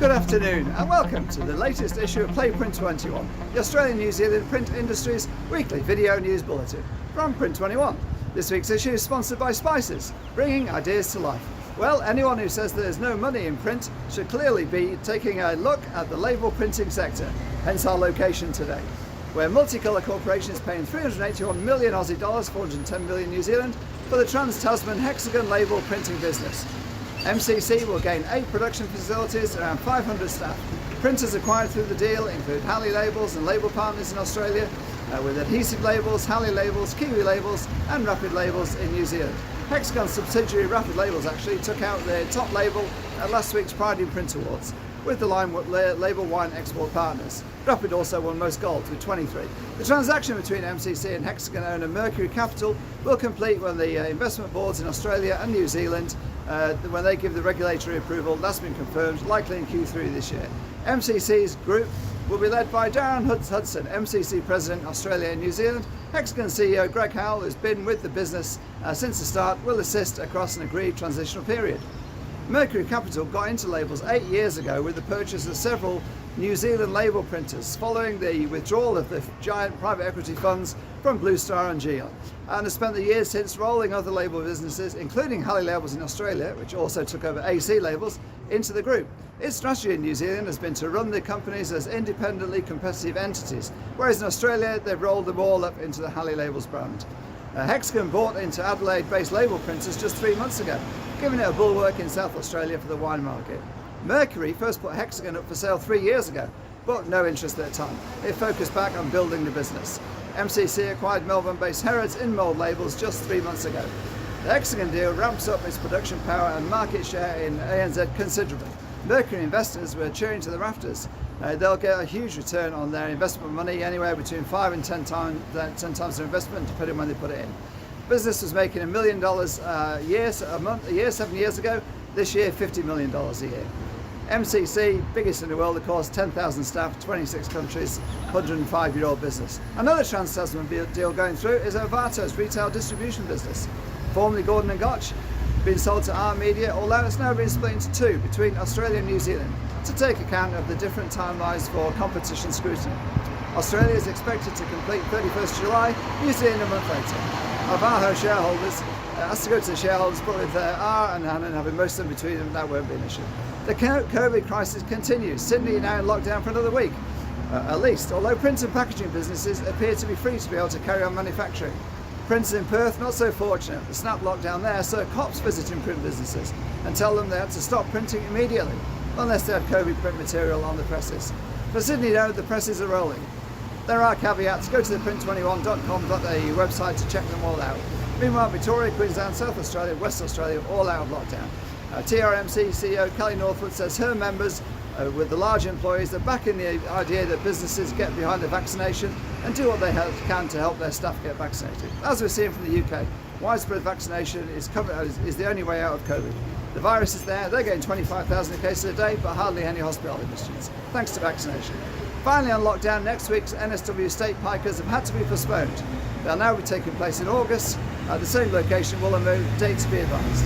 Good afternoon and welcome to the latest issue of Print21, the Australian New Zealand print industry's weekly video news bulletin from Print21. This week's issue is sponsored by Spices, bringing ideas to life. Well, anyone who says there's no money in print should clearly be taking a look at the label printing sector, hence our location today, where Multicolour Corporation is paying 381 million Aussie dollars, 410 million New Zealand, for the Trans-Tasman hexagon label printing business. MCC will gain 8 production facilities, around 500 staff. Printers acquired through the deal include Halley Labels and label partners in Australia, with Adhesive Labels, Halley Labels, Kiwi Labels and Rapid Labels in New Zealand. Hexagon subsidiary Rapid Labels actually took out their top label at last week's Pride in Print Awards with the label wine export partners. Rapid also won most golds with 23. The transaction between MCC and Hexagon owner Mercury Capital will complete when the investment boards in Australia and New Zealand, when they give the regulatory approval. That's been confirmed, likely in Q3 this year. MCC's group will be led by Darren Hudson, MCC President Australia and New Zealand. Hexagon CEO Greg Howell, who's been with the business since the start, will assist across an agreed transitional period. Mercury Capital got into labels 8 years ago with the purchase of several New Zealand label printers following the withdrawal of the giant private equity funds from Blue Star and Geon, and has spent the years since rolling other label businesses, including Halley Labels in Australia, which also took over AC Labels, into the group. Its strategy in New Zealand has been to run the companies as independently competitive entities, whereas in Australia they've rolled them all up into the Halley Labels brand. Hexagon bought into Adelaide-based label printers just 3 months ago, giving it a bulwark in South Australia for the wine market. Mercury first put Hexagon up for sale 3 years ago, but no interest at the time. It focused back on building the business. MCC acquired Melbourne-based Harrods in-mould labels just 3 months ago. The Hexagon deal ramps up its production power and market share in ANZ considerably. Mercury investors were cheering to the rafters. They'll get a huge return on their investment money, anywhere between 5 and 10 times their investment, depending on when they put it in. Business was making $1 million a year 7 years ago. This year, $50 million a year. MCC, biggest in the world, of course, 10,000 staff, 26 countries, 105-year-old business. Another Trans-Tasman deal going through is Ovato's retail distribution business, formerly Gordon & Gotch, been sold to R Media, although it's now been split into two between Australia and New Zealand to take account of the different timelines for competition scrutiny. Australia is expected to complete 31st July, New Zealand a month later. Ovato shareholders has to go to the shareholders, but with R and Hannon having most of them between them, that won't be an issue. The COVID crisis continues. Sydney now in lockdown for another week, at least, although print and packaging businesses appear to be free to be able to carry on manufacturing. Printers in Perth not so fortunate. The snap lockdown there saw cops visiting print businesses and tell them they had to stop printing immediately, unless they had COVID print material on the presses. For Sydney though, the presses are rolling. There are caveats. Go to the print21.com.au website to check them all out. Meanwhile, Victoria, Queensland, South Australia, West Australia all out of lockdown. TRMC CEO Kelly Northwood says her members, with the large employees, are backing the idea that businesses get behind the vaccination and do what they can to help their staff get vaccinated. As we're seeing from the UK, widespread vaccination is the only way out of COVID. The virus is there, they're getting 25,000 cases a day, but hardly any hospital admissions, thanks to vaccination. Finally, on lockdown, next week's NSW State Pikers have had to be postponed. They'll now be taking place in August. At the same location will move, dates to be advised.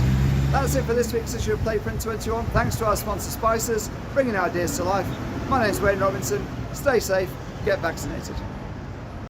That's it for this week's issue of Print21. Thanks to our sponsor Spices, bringing ideas to life. My name's Wayne Robinson. Stay safe, get vaccinated.